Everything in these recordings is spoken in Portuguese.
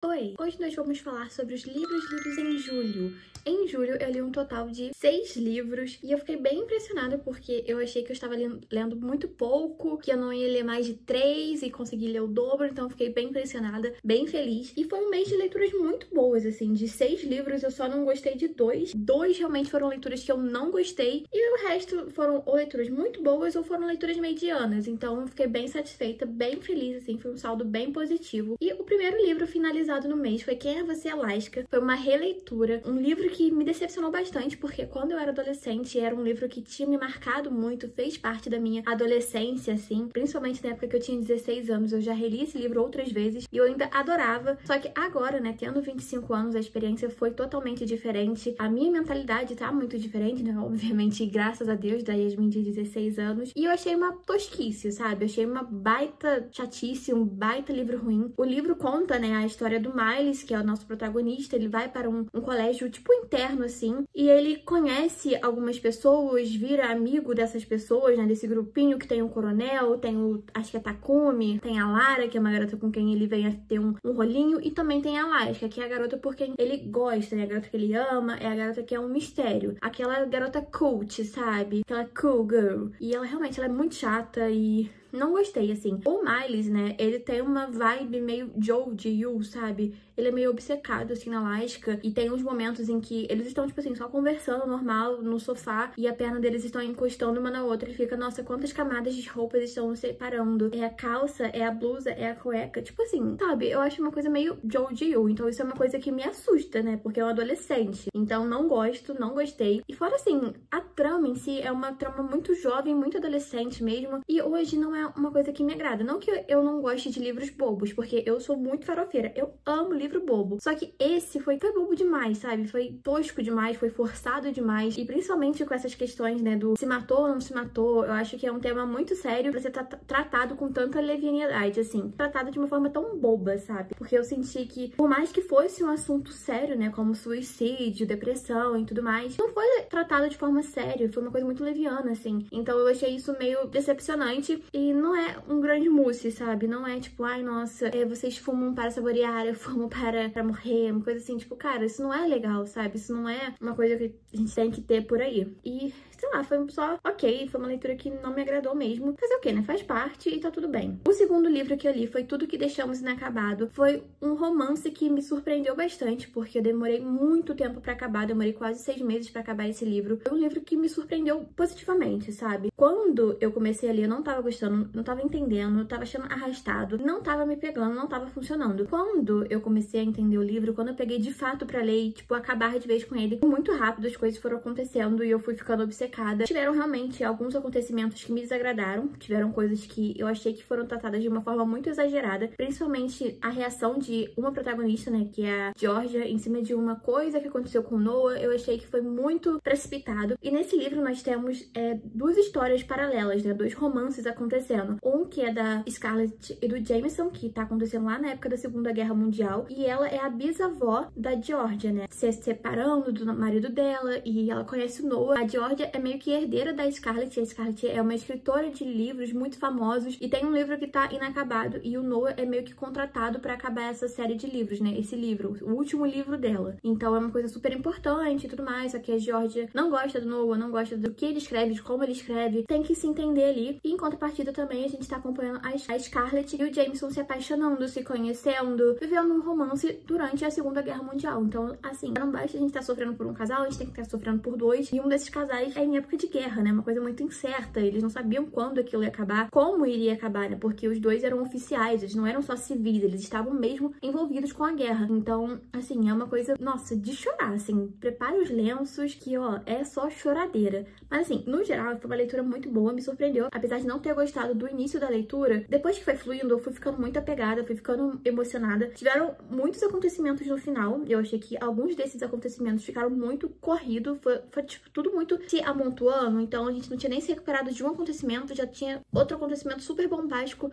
Oi! Hoje nós vamos falar sobre os livros lidos em julho. Em julho eu li um total de 6 livros e eu fiquei bem impressionada porque eu achei que eu estava lendo muito pouco, que eu não ia ler mais de 3 e consegui ler o dobro, então eu fiquei bem impressionada, bem feliz. E foi um mês de leituras muito boas, assim, de 6 livros eu só não gostei de 2. 2 realmente foram leituras que eu não gostei e o resto foram ou leituras muito boas ou foram leituras medianas, então eu fiquei bem satisfeita, bem feliz, assim, foi um saldo bem positivo. E o primeiro livro finalizado no mês foi Quem é Você, Alaska? Foi uma releitura, um livro que me decepcionou bastante, porque quando eu era adolescente era um livro que tinha me marcado muito, fez parte da minha adolescência, assim, principalmente na época que eu tinha 16 anos, eu já reli esse livro outras vezes e eu ainda adorava, só que agora, né, tendo 25 anos, a experiência foi totalmente diferente, a minha mentalidade tá muito diferente, né, obviamente, graças a Deus, da Yasmin de 16 anos, e eu achei uma tosquice, sabe, eu achei uma baita chatice, um baita livro ruim. O livro conta, né, a história do Miles, que é o nosso protagonista, ele vai para um colégio, tipo, interno, assim, e ele conhece algumas pessoas, vira amigo dessas pessoas, né, desse grupinho que tem o coronel, tem o, acho que é Takumi, tem a Lara, que é uma garota com quem ele vem a ter um rolinho, e também tem a Alaska, que é a garota por quem ele gosta, né, a garota que ele ama, é a garota que é um mistério, aquela garota cult, sabe, aquela cool girl, e ela realmente, ela é muito chata e... não gostei, assim. O Miles, né, ele tem uma vibe meio Joe de You, sabe? Ele é meio obcecado, assim, na Alaska. E tem uns momentos em que eles estão, tipo assim, só conversando normal no sofá. E a perna deles estão encostando uma na outra. E fica, nossa, quantas camadas de roupas estão nos separando. É a calça, é a blusa, é a cueca. Tipo assim, sabe? Eu acho uma coisa meio Joe de You. Então isso é uma coisa que me assusta, né? Porque é um adolescente. Então não gosto, não gostei. E fora assim, a trama em si é uma trama muito jovem, muito adolescente mesmo. E hoje não é uma coisa que me agrada. Não que eu não goste de livros bobos, porque eu sou muito farofeira. Eu amo livro bobo. Só que esse foi bobo demais, sabe? Foi tosco demais, foi forçado demais. E principalmente com essas questões, né, do se matou ou não se matou, eu acho que é um tema muito sério pra ser tratado com tanta levianidade, assim. Tratado de uma forma tão boba, sabe? Porque eu senti que, por mais que fosse um assunto sério, né, como suicídio, depressão e tudo mais, não foi tratado de forma séria. Foi uma coisa muito leviana, assim. Então eu achei isso meio decepcionante e não é um grande mousse, sabe? Não é tipo, ai, nossa, vocês fumam para saborear, eu fumo para morrer, uma coisa assim, tipo, cara, isso não é legal, sabe? Isso não é uma coisa que a gente tem que ter por aí. E, sei lá, foi só ok, foi uma leitura que não me agradou mesmo. Fazer o quê, né? Faz parte e tá tudo bem. O segundo livro que eu li foi Tudo que Deixamos Inacabado. Foi um romance que me surpreendeu bastante, porque eu demorei muito tempo pra acabar, demorei quase 6 meses pra acabar esse livro. Foi um livro que me surpreendeu positivamente, sabe? Quando eu comecei a ler, eu não tava gostando, não tava entendendo, eu tava achando arrastado, não tava me pegando, não tava funcionando. Quando eu comecei a entender o livro, quando eu peguei de fato pra ler e, tipo, acabar de vez com ele, muito rápido as coisas foram acontecendo e eu fui ficando obcecada. Tiveram realmente alguns acontecimentos que me desagradaram, tiveram coisas que eu achei que foram tratadas de uma forma muito exagerada, principalmente a reação de uma protagonista, né, que é a Georgia, em cima de uma coisa que aconteceu com o Noah, eu achei que foi muito precipitado. E nesse livro nós temos duas histórias paralelas, né, dois romances acontecendo. Um que é da Scarlett e do Jameson, que tá acontecendo lá na época da Segunda Guerra Mundial, e ela é a bisavó da Georgia, né, se separando do marido dela, e ela conhece o Noah. A Georgia é meio que herdeira da Scarlett, e a Scarlett é uma escritora de livros muito famosos, e tem um livro que tá inacabado, e o Noah é meio que contratado pra acabar essa série de livros, né, esse livro, o último livro dela. Então é uma coisa super importante e tudo mais, só que a Georgia não gosta do Noah, não gosta do que ele escreve, de como ele escreve, tem que se entender ali. E em contrapartida também a gente tá acompanhando a Scarlett e o Jameson se apaixonando, se conhecendo, vivendo um romance durante a Segunda Guerra Mundial. Então, assim, não basta a gente tá sofrendo por um casal, a gente tem que estar sofrendo por dois. E um desses casais é em época de guerra, né? Uma coisa muito incerta. Eles não sabiam quando aquilo ia acabar, como iria acabar, né? Porque os dois eram oficiais, eles não eram só civis, eles estavam mesmo envolvidos com a guerra. Então, assim, é uma coisa, nossa, de chorar, assim. Prepare os lenços que, ó, é só choradeira. Mas, assim, no geral, foi uma leitura muito boa, me surpreendeu. Apesar de não ter gostado do início da leitura, depois que foi fluindo, eu fui ficando muito apegada, fui ficando emocionada. Tiveram muitos acontecimentos no final. Eu achei que alguns desses acontecimentos ficaram muito corridos. Foi tipo, tudo muito se amontoando. Então, a gente não tinha nem se recuperado de um acontecimento, já tinha outro acontecimento super bombástico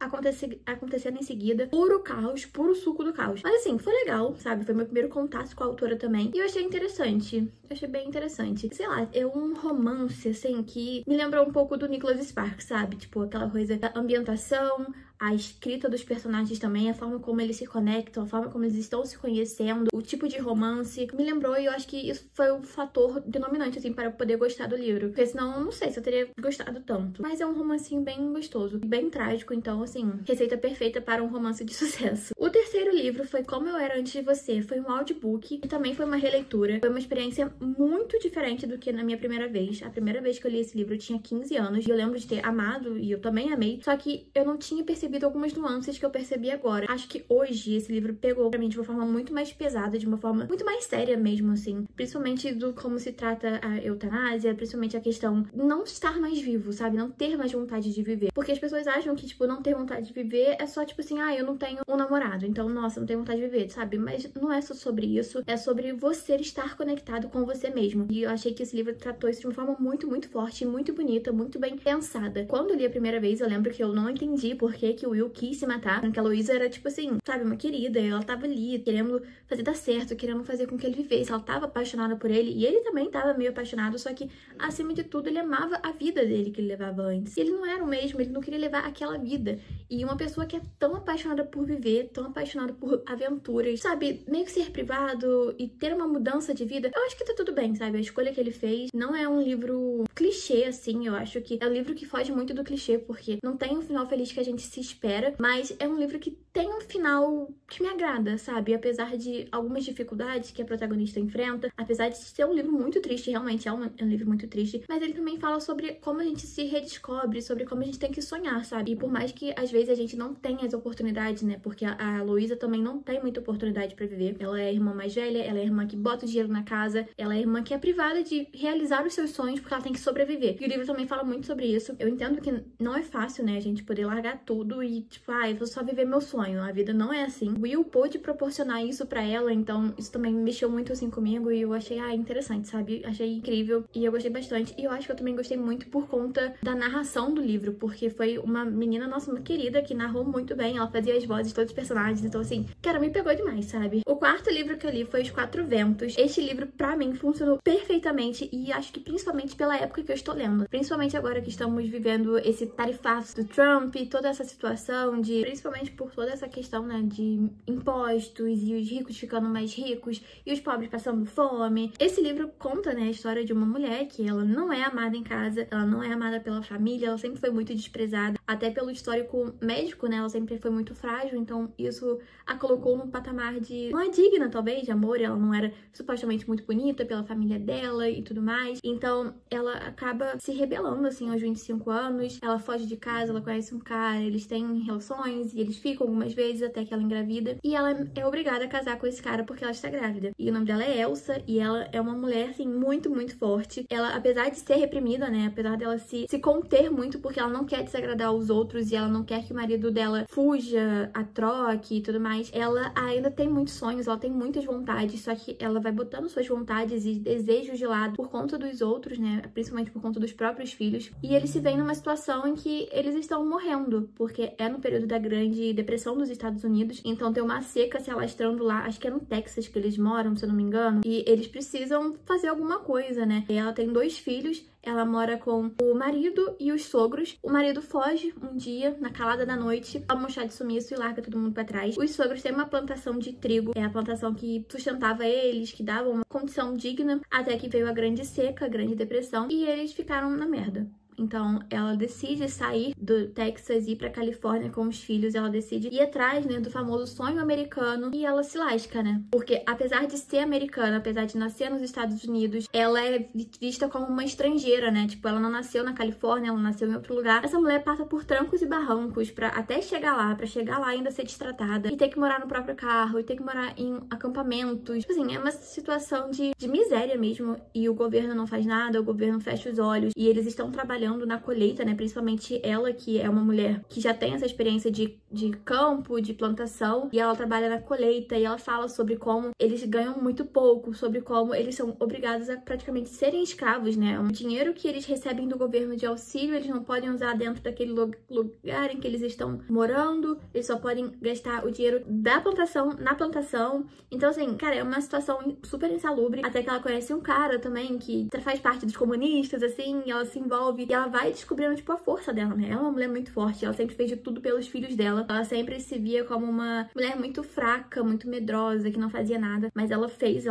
acontecendo em seguida. Puro caos, puro suco do caos. Mas, assim, foi legal, sabe? Foi meu primeiro contato com a autora também. E eu achei interessante. Eu achei bem interessante. Sei lá, é um romance, assim, que me lembrou um pouco do Nicholas Sparks, sabe? Tipo, aquela coisa da ambientação, a escrita dos personagens também, a forma como eles se conectam, a forma como eles estão se conhecendo, o tipo de romance, me lembrou, e eu acho que isso foi o fator denominante, assim, para eu poder gostar do livro. Porque senão, eu não sei se eu teria gostado tanto. Mas é um romancinho bem gostoso, bem trágico, então, assim, receita perfeita para um romance de sucesso. O terceiro livro foi Como Eu Era Antes de Você. Foi um audiobook e também foi uma releitura. Foi uma experiência muito diferente do que na minha primeira vez. A primeira vez que eu li esse livro eu tinha 15 anos e eu lembro de ter amado, e eu também amei, só que eu não tinha percebido algumas nuances que eu percebi agora. Acho que hoje esse livro pegou pra mim de uma forma muito mais pesada, de uma forma muito mais séria mesmo, assim. Principalmente do como se trata a eutanásia, principalmente a questão de não estar mais vivo, sabe? Não ter mais vontade de viver. Porque as pessoas acham que, tipo, não ter vontade de viver é só, tipo assim, eu não tenho um namorado, então, nossa, não tenho vontade de viver, sabe? Mas não é só sobre isso, é sobre você estar conectado com você mesmo. E eu achei que esse livro tratou isso de uma forma muito, muito forte, muito bonita, muito bem pensada. Quando eu li a primeira vez, eu lembro que eu não entendi por que o Will quis se matar, porque a Louisa era, tipo assim, sabe, uma querida, ela tava ali, querendo fazer dar certo, querendo fazer com que ele vivesse, ela tava apaixonada por ele, e ele também tava meio apaixonado, só que, acima de tudo, ele amava a vida dele que ele levava antes. E ele não era o mesmo, ele não queria levar aquela vida. E uma pessoa que é tão apaixonada por viver, tão apaixonada por aventuras, sabe, meio que ser privado e ter uma mudança de vida, eu acho que tá tudo bem, sabe? A escolha que ele fez não é um livro clichê, assim, eu acho que é um livro que foge muito do clichê, porque não tem um final feliz que a gente se espera, mas é um livro que tem um final que me agrada, sabe? Apesar de algumas dificuldades que a protagonista enfrenta, apesar de ser um livro muito triste, realmente é um livro muito triste, mas ele também fala sobre como a gente se redescobre, sobre como a gente tem que sonhar, sabe? E por mais que às vezes a gente não tenha as oportunidades, né? Porque a Louisa também não tem muita oportunidade pra viver. Ela é a irmã mais velha, ela é a irmã que bota o dinheiro na casa, ela é a irmã que é privada de realizar os seus sonhos porque ela tem que sobreviver. E o livro também fala muito sobre isso. Eu entendo que não é fácil, né? A gente poder largar tudo e, tipo, eu vou só viver meu sonho. A vida não é assim. Will pôde proporcionar isso pra ela, então isso também mexeu muito, assim, comigo e eu achei, interessante, sabe? Achei incrível e eu gostei bastante. E eu acho que eu também gostei muito por conta da narração do livro, porque foi uma menina, nossa, uma querida, que narrou muito bem. Ela fazia as vozes de todos os personagens, então, assim, cara, me pegou demais, sabe? O quarto livro que eu li foi Os Quatro Ventos. Este livro, pra mim, funcionou perfeitamente e acho que principalmente pela época que eu estou lendo. Principalmente agora que estamos vivendo esse tarifaço do Trump, toda essa situação de... Principalmente por toda essa questão, né, de impostos e os ricos ficando mais ricos e os pobres passando fome. Esse livro conta, né, a história de uma mulher que ela não é amada em casa, ela não é amada pela família, ela sempre foi muito desprezada, até pelo histórico médico, né, ela sempre foi muito frágil, então isso a colocou num patamar de... não é digna, talvez, de amor, ela não era supostamente muito bonita pela família dela e tudo mais, então ela acaba se rebelando, assim, aos 25 anos, ela foge de casa, ela conhece um cara, eles têm relações e eles ficam algumas vezes até que ela engravida, e ela é obrigada a casar com esse cara porque ela está grávida. E o nome dela é Elsa, e ela é uma mulher, assim, muito, muito forte. Ela, apesar de ser reprimida, né, apesar dela se conter muito porque ela não quer desagradar os outros e ela não quer que o marido dela fuja, a troque e tudo mais, ela ainda tem muitos sonhos, ela tem muitas vontades, só que ela vai botando suas vontades e desejos de lado por conta dos outros, né, principalmente por conta dos próprios filhos, e eles se veem numa situação em que eles estão morrendo, porque é no período da Grande Depressão dos Estados Unidos, então tem uma seca se alastrando lá, acho que é no Texas que eles moram, se eu não me engano, e eles precisam fazer alguma coisa, né, e ela tem 2 filhos, ela mora com o marido e os sogros. O marido foge um dia, na calada da noite, toma um chá de sumiço e larga todo mundo pra trás. Os sogros têm uma plantação de trigo, é a plantação que sustentava eles, que dava uma condição digna, até que veio a Grande Seca, a Grande Depressão, e eles ficaram na merda. Então, ela decide sair do Texas e ir pra Califórnia com os filhos. Ela decide ir atrás, né, do famoso sonho americano. E ela se lasca, né? Porque, apesar de ser americana, apesar de nascer nos Estados Unidos, ela é vista como uma estrangeira, né? Tipo, ela não nasceu na Califórnia, ela nasceu em outro lugar. Essa mulher passa por trancos e barrancos pra até chegar lá, pra chegar lá ainda ser destratada. E ter que morar no próprio carro, e ter que morar em acampamentos. Tipo assim, é uma situação de miséria mesmo. E o governo não faz nada, o governo fecha os olhos. E eles estão trabalhando na colheita, né? Principalmente ela, que é uma mulher que já tem essa experiência de de campo, de plantação, e ela trabalha na colheita, e ela fala sobre como eles ganham muito pouco, sobre como eles são obrigados a praticamente serem escravos, né? O dinheiro que eles recebem do governo de auxílio, eles não podem usar dentro daquele lugar em que eles estão morando, eles só podem gastar o dinheiro da plantação na plantação. Então, assim, cara, é uma situação super insalubre, até que ela conhece um cara também que faz parte dos comunistas, assim, e ela se envolve, e ela vai descobrindo, tipo, a força dela, né? Ela é uma mulher muito forte, ela sempre fez de tudo pelos filhos dela. Ela sempre se via como uma mulher muito fraca, muito medrosa, que não fazia nada. Mas ela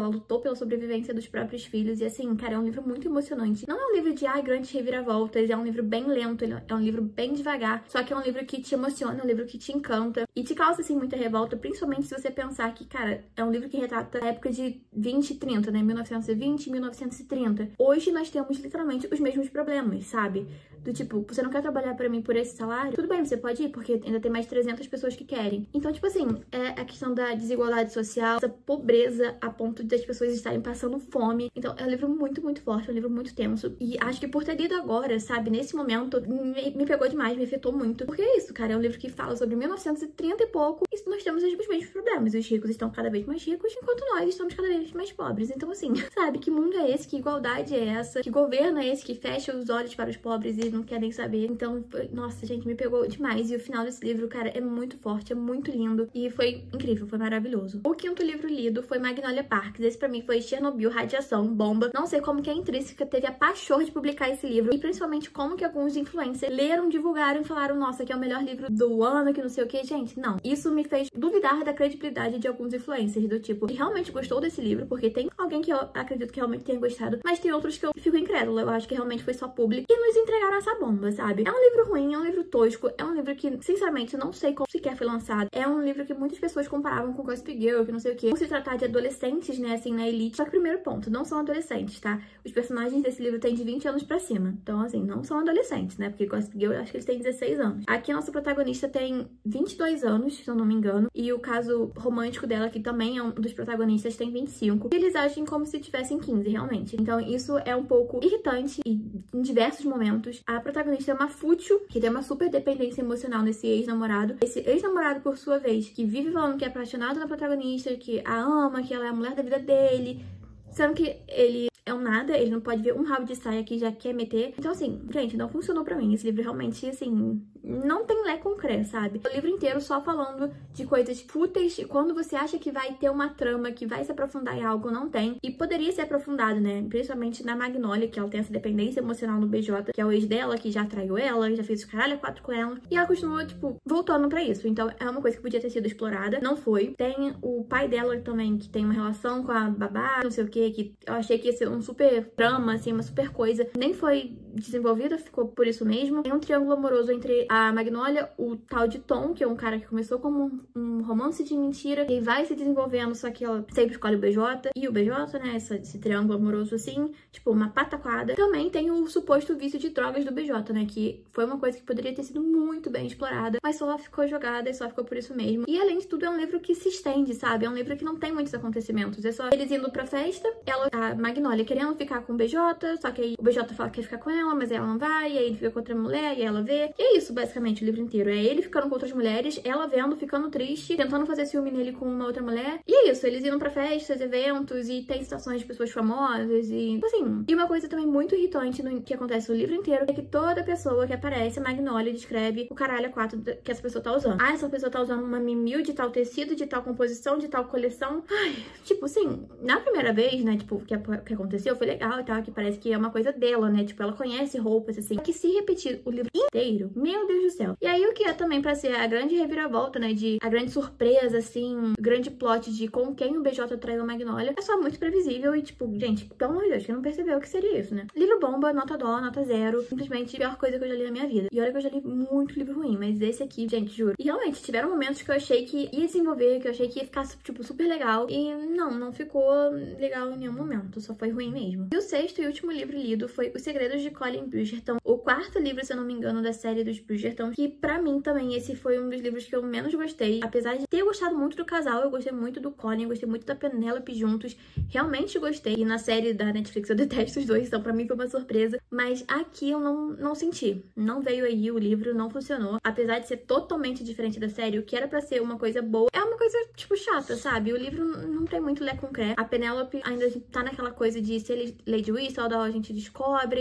lutou pela sobrevivência dos próprios filhos. E assim, cara, é um livro muito emocionante. Não é um livro de, grandes reviravoltas. É um livro bem lento, é um livro bem devagar. Só que é um livro que te emociona, é um livro que te encanta. E te causa, assim, muita revolta. Principalmente se você pensar que, cara, é um livro que retrata a época de 20 e 30, né? 1920 e 1930. Hoje nós temos, literalmente, os mesmos problemas, sabe? Do tipo, você não quer trabalhar pra mim por esse salário? Tudo bem, você pode ir, porque ainda tem mais 300 pessoas que querem. Então, tipo assim, é a questão da desigualdade social, essa pobreza a ponto das pessoas estarem passando fome. Então, é um livro muito, muito forte, é um livro muito tenso. E acho que por ter lido agora, sabe, nesse momento, me pegou demais, me afetou muito. Porque é isso, cara, é um livro que fala sobre 1930 e pouco, e nós temos os mesmos problemas. Os ricos estão cada vez mais ricos, enquanto nós estamos cada vez mais pobres. Então, assim, sabe, que mundo é esse? Que igualdade é essa? Que governo é esse que fecha os olhos para os pobres e não quer nem saber? Então, nossa, gente, me pegou demais. E o final desse livro, cara, é muito forte, é muito lindo. E foi incrível, foi maravilhoso. O quinto livro lido foi Magnolia Parks. Esse pra mim foi Chernobyl, radiação, bomba. Não sei como que a Intrínseca teve a paixão de publicar esse livro. E principalmente como que alguns influencers leram, divulgaram e falaram, nossa, que é o melhor livro do ano, que não sei o que. Gente, não. Isso me fez duvidar da credibilidade de alguns influencers, do tipo, que realmente gostou desse livro, porque tem alguém que eu acredito que realmente tenha gostado, mas tem outros que eu fico incrédula. Eu acho que realmente foi só publi e nos entregaram essa bomba, sabe? É um livro ruim, é um livro tosco, é um livro que, sinceramente, não sei como sequer foi lançado. É um livro que muitas pessoas comparavam com Gossip Girl, que não sei o quê. Por se tratar de adolescentes, né, assim, na elite. Só que, primeiro ponto, não são adolescentes, tá? Os personagens desse livro têm de 20 anos pra cima. Então, assim, não são adolescentes, né? Porque Gossip Girl, eu acho que eles têm 16 anos. Aqui, a nossa protagonista tem 22 anos, se eu não me engano. E o caso romântico dela, que também é um dos protagonistas, tem 25. E eles agem como se tivessem 15, realmente. Então, isso é um pouco irritante e, em diversos momentos, a protagonista é uma fútil, que tem uma super dependência emocional nesse ex-namorado. Esse ex-namorado, por sua vez, que vive falando que é apaixonado na protagonista, que a ama, que ela é a mulher da vida dele, sendo que ele é um nada, ele não pode ver um rabo de saia que já quer meter. Então, assim, gente, não funcionou pra mim. Esse livro realmente, assim, não tem lé com cré, sabe? O livro inteiro só falando de coisas fúteis, e quando você acha que vai ter uma trama, que vai se aprofundar em algo, não tem. E poderia ser aprofundado, né? Principalmente na Magnolia, que ela tem essa dependência emocional no BJ, que é o ex dela, que já traiu ela, já fez os caralho a quatro com ela. E ela continua, tipo, voltando pra isso. Então, é uma coisa que podia ter sido explorada. Não foi. Tem o pai dela também, que tem uma relação com a babá, não sei o que eu achei que ia ser um super trama, assim, uma super coisa. Nem foi desenvolvida, ficou por isso mesmo. Tem um triângulo amoroso entre a Magnolia, o tal de Tom, que é um cara que começou como um romance de mentira e vai se desenvolvendo, só que ela sempre escolhe o BJ. E o BJ, né, esse triângulo amoroso assim, tipo, uma pataquada. Também tem o suposto vício de drogas do BJ, né, que foi uma coisa que poderia ter sido muito bem explorada, mas só ficou jogada e só ficou por isso mesmo. E além de tudo, é um livro que se estende, sabe? É um livro que não tem muitos acontecimentos. É só eles indo pra festa, a Magnolia querendo ficar com o BJ, só que aí o BJ fala que quer ficar com ela, mas ela não vai, e aí ele fica com outra mulher, e ela vê. E é isso, basicamente, o livro inteiro. É ele ficando com outras mulheres, ela vendo, ficando triste, tentando fazer ciúme nele com uma outra mulher. E é isso, eles indo pra festas, eventos, e tem situações de pessoas famosas, e assim. E uma coisa também muito irritante que acontece no livro inteiro é que toda pessoa que aparece, a Magnolia descreve o caralho a quatro que essa pessoa tá usando. Ah, essa pessoa tá usando uma mimil de tal tecido, de tal composição, de tal coleção. Ai, tipo assim, na primeira vez, né, tipo, que aconteceu, foi legal e tal, que parece que é uma coisa dela, né, tipo, ela conhece roupas, assim, que se repetir o livro inteiro, meu Deus do céu. E aí o que é também pra ser a grande reviravolta, né, a grande surpresa, assim, o grande plot de com quem o BJ traiu a Magnolia, é só muito previsível e, tipo, gente, pelo amor de Deus, quem não percebeu o que seria isso, né? Livro bomba, nota dó, nota zero, simplesmente a pior coisa que eu já li na minha vida. E olha que eu já li muito livro ruim, mas esse aqui, gente, juro. E realmente, tiveram momentos que eu achei que ia desenvolver, que eu achei que ia ficar, tipo, super legal, e não ficou legal em nenhum momento, só foi ruim mesmo. E o sexto e último livro lido foi Os Segredos de Colin Bridgerton, o quarto livro, se eu não me engano, da série dos Bridgerton, que pra mim também esse foi um dos livros que eu menos gostei. Apesar de ter gostado muito do casal, eu gostei muito do Colin, eu gostei muito da Penélope juntos, realmente gostei. E na série da Netflix eu detesto os dois, então pra mim foi uma surpresa. Mas aqui eu não senti. Não veio aí, o livro não funcionou. Apesar de ser totalmente diferente da série, o que era pra ser uma coisa boa, é uma coisa, tipo, chata, sabe? O livro não tem muito lé com cré. A Penélope ainda tá naquela coisa de ser Lady Whistledown, a gente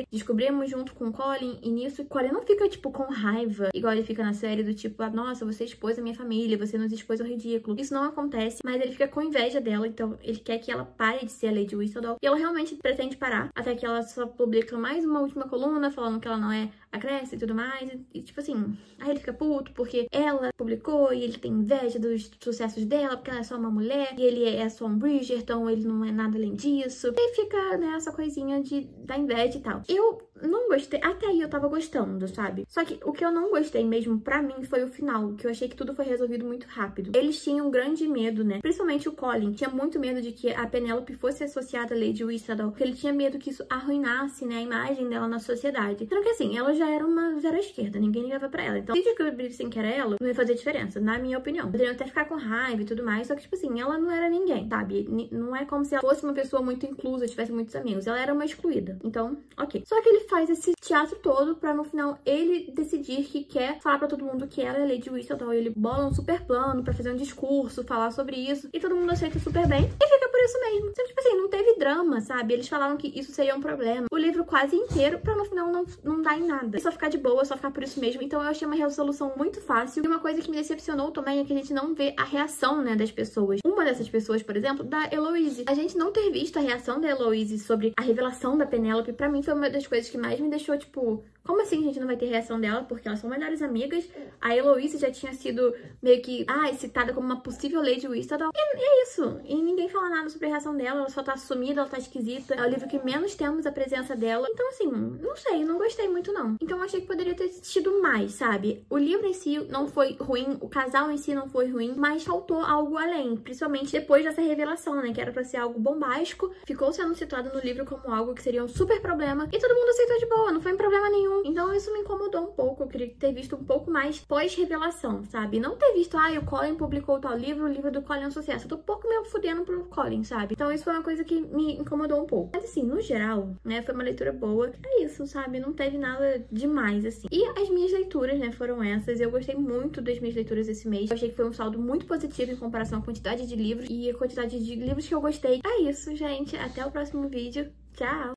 descobrimos junto com o Colin, e nisso o Colin não fica, tipo, com raiva, igual ele fica na série, do tipo, ah, nossa, você expôs a minha família, você nos expôs ao ridículo. Isso não acontece, mas ele fica com inveja dela, então ele quer que ela pare de ser a Lady Whistledown, e ela realmente pretende parar, até que ela só publica mais uma última coluna, falando que ela não é a Cressy e tudo mais, e tipo assim, aí ele fica puto, porque ela publicou, e ele tem inveja dos sucessos dela, porque ela é só uma mulher, e ele é só um Bridgerton, ele não é nada além disso, e aí fica, né, essa coisinha da inveja e tal. Eu não gostei, até aí eu tava gostando, sabe? Só que o que eu não gostei mesmo, pra mim, foi o final, que eu achei que tudo foi resolvido muito rápido. Eles tinham grande medo, né? Principalmente o Colin, tinha muito medo de que a Penélope fosse associada à Lady Whistledown, porque ele tinha medo que isso arruinasse, né, a imagem dela na sociedade. Sendo que assim, ela já era uma zero à esquerda, ninguém ligava pra ela. Então, se descobrissem que era ela, não ia fazer diferença, na minha opinião. Poderiam até ficar com raiva e tudo mais, só que, tipo assim, ela não era ninguém, sabe? Não é como se ela fosse uma pessoa muito inclusa, tivesse muitos amigos. Ela era uma excluída. Então, ok. Só que ele faz esse teatro todo pra, no final, ele decidir que quer falar pra todo mundo que ela é Lady Whistledown. Ele bola um super plano pra fazer um discurso, falar sobre isso, e todo mundo aceita super bem, e fica por isso mesmo. Então, tipo assim, não teve drama, sabe? Eles falaram que isso seria um problema o livro quase inteiro, pra no final não dar em nada. É só ficar de boa, só ficar por isso mesmo. Então eu achei uma resolução muito fácil. E uma coisa que me decepcionou também é que a gente não vê a reação, né, das pessoas. Uma dessas pessoas, por exemplo, da Eloise. A gente não ter visto a reação da Eloise sobre a revelação da Penélope, pra mim foi uma das coisas que mais me deixou, tipo, como assim a gente não vai ter reação dela? Porque elas são melhores amigas. A Eloise já tinha sido meio que, citada como uma possível Lady Whistledown. E é isso. E ninguém fala nada sobre a reação dela. Ela só tá sumida, ela tá esquisita. É o livro que menos temos a presença dela. Então, assim, não sei, não gostei muito, não. Então, eu achei que poderia ter tido mais, sabe? O livro em si não foi ruim, o casal em si não foi ruim, mas faltou algo além. Principalmente depois dessa revelação, né? Que era pra ser algo bombástico. Ficou sendo citado no livro como algo que seria um super problema. E todo mundo aceitou de boa, não foi um problema nenhum. Então isso me incomodou um pouco. Eu queria ter visto um pouco mais pós-revelação, sabe? Não ter visto, o Colin publicou tal livro, o livro do Colin é um sucesso. Eu tô um pouco me fudendo pro Colin, sabe? Então isso foi uma coisa que me incomodou um pouco. Mas assim, no geral, né, foi uma leitura boa. É isso, sabe? Não teve nada demais, assim. E as minhas leituras, né, foram essas. Eu gostei muito das minhas leituras esse mês. Eu achei que foi um saldo muito positivo em comparação à quantidade de livros e a quantidade de livros que eu gostei. É isso, gente. Até o próximo vídeo. Tchau!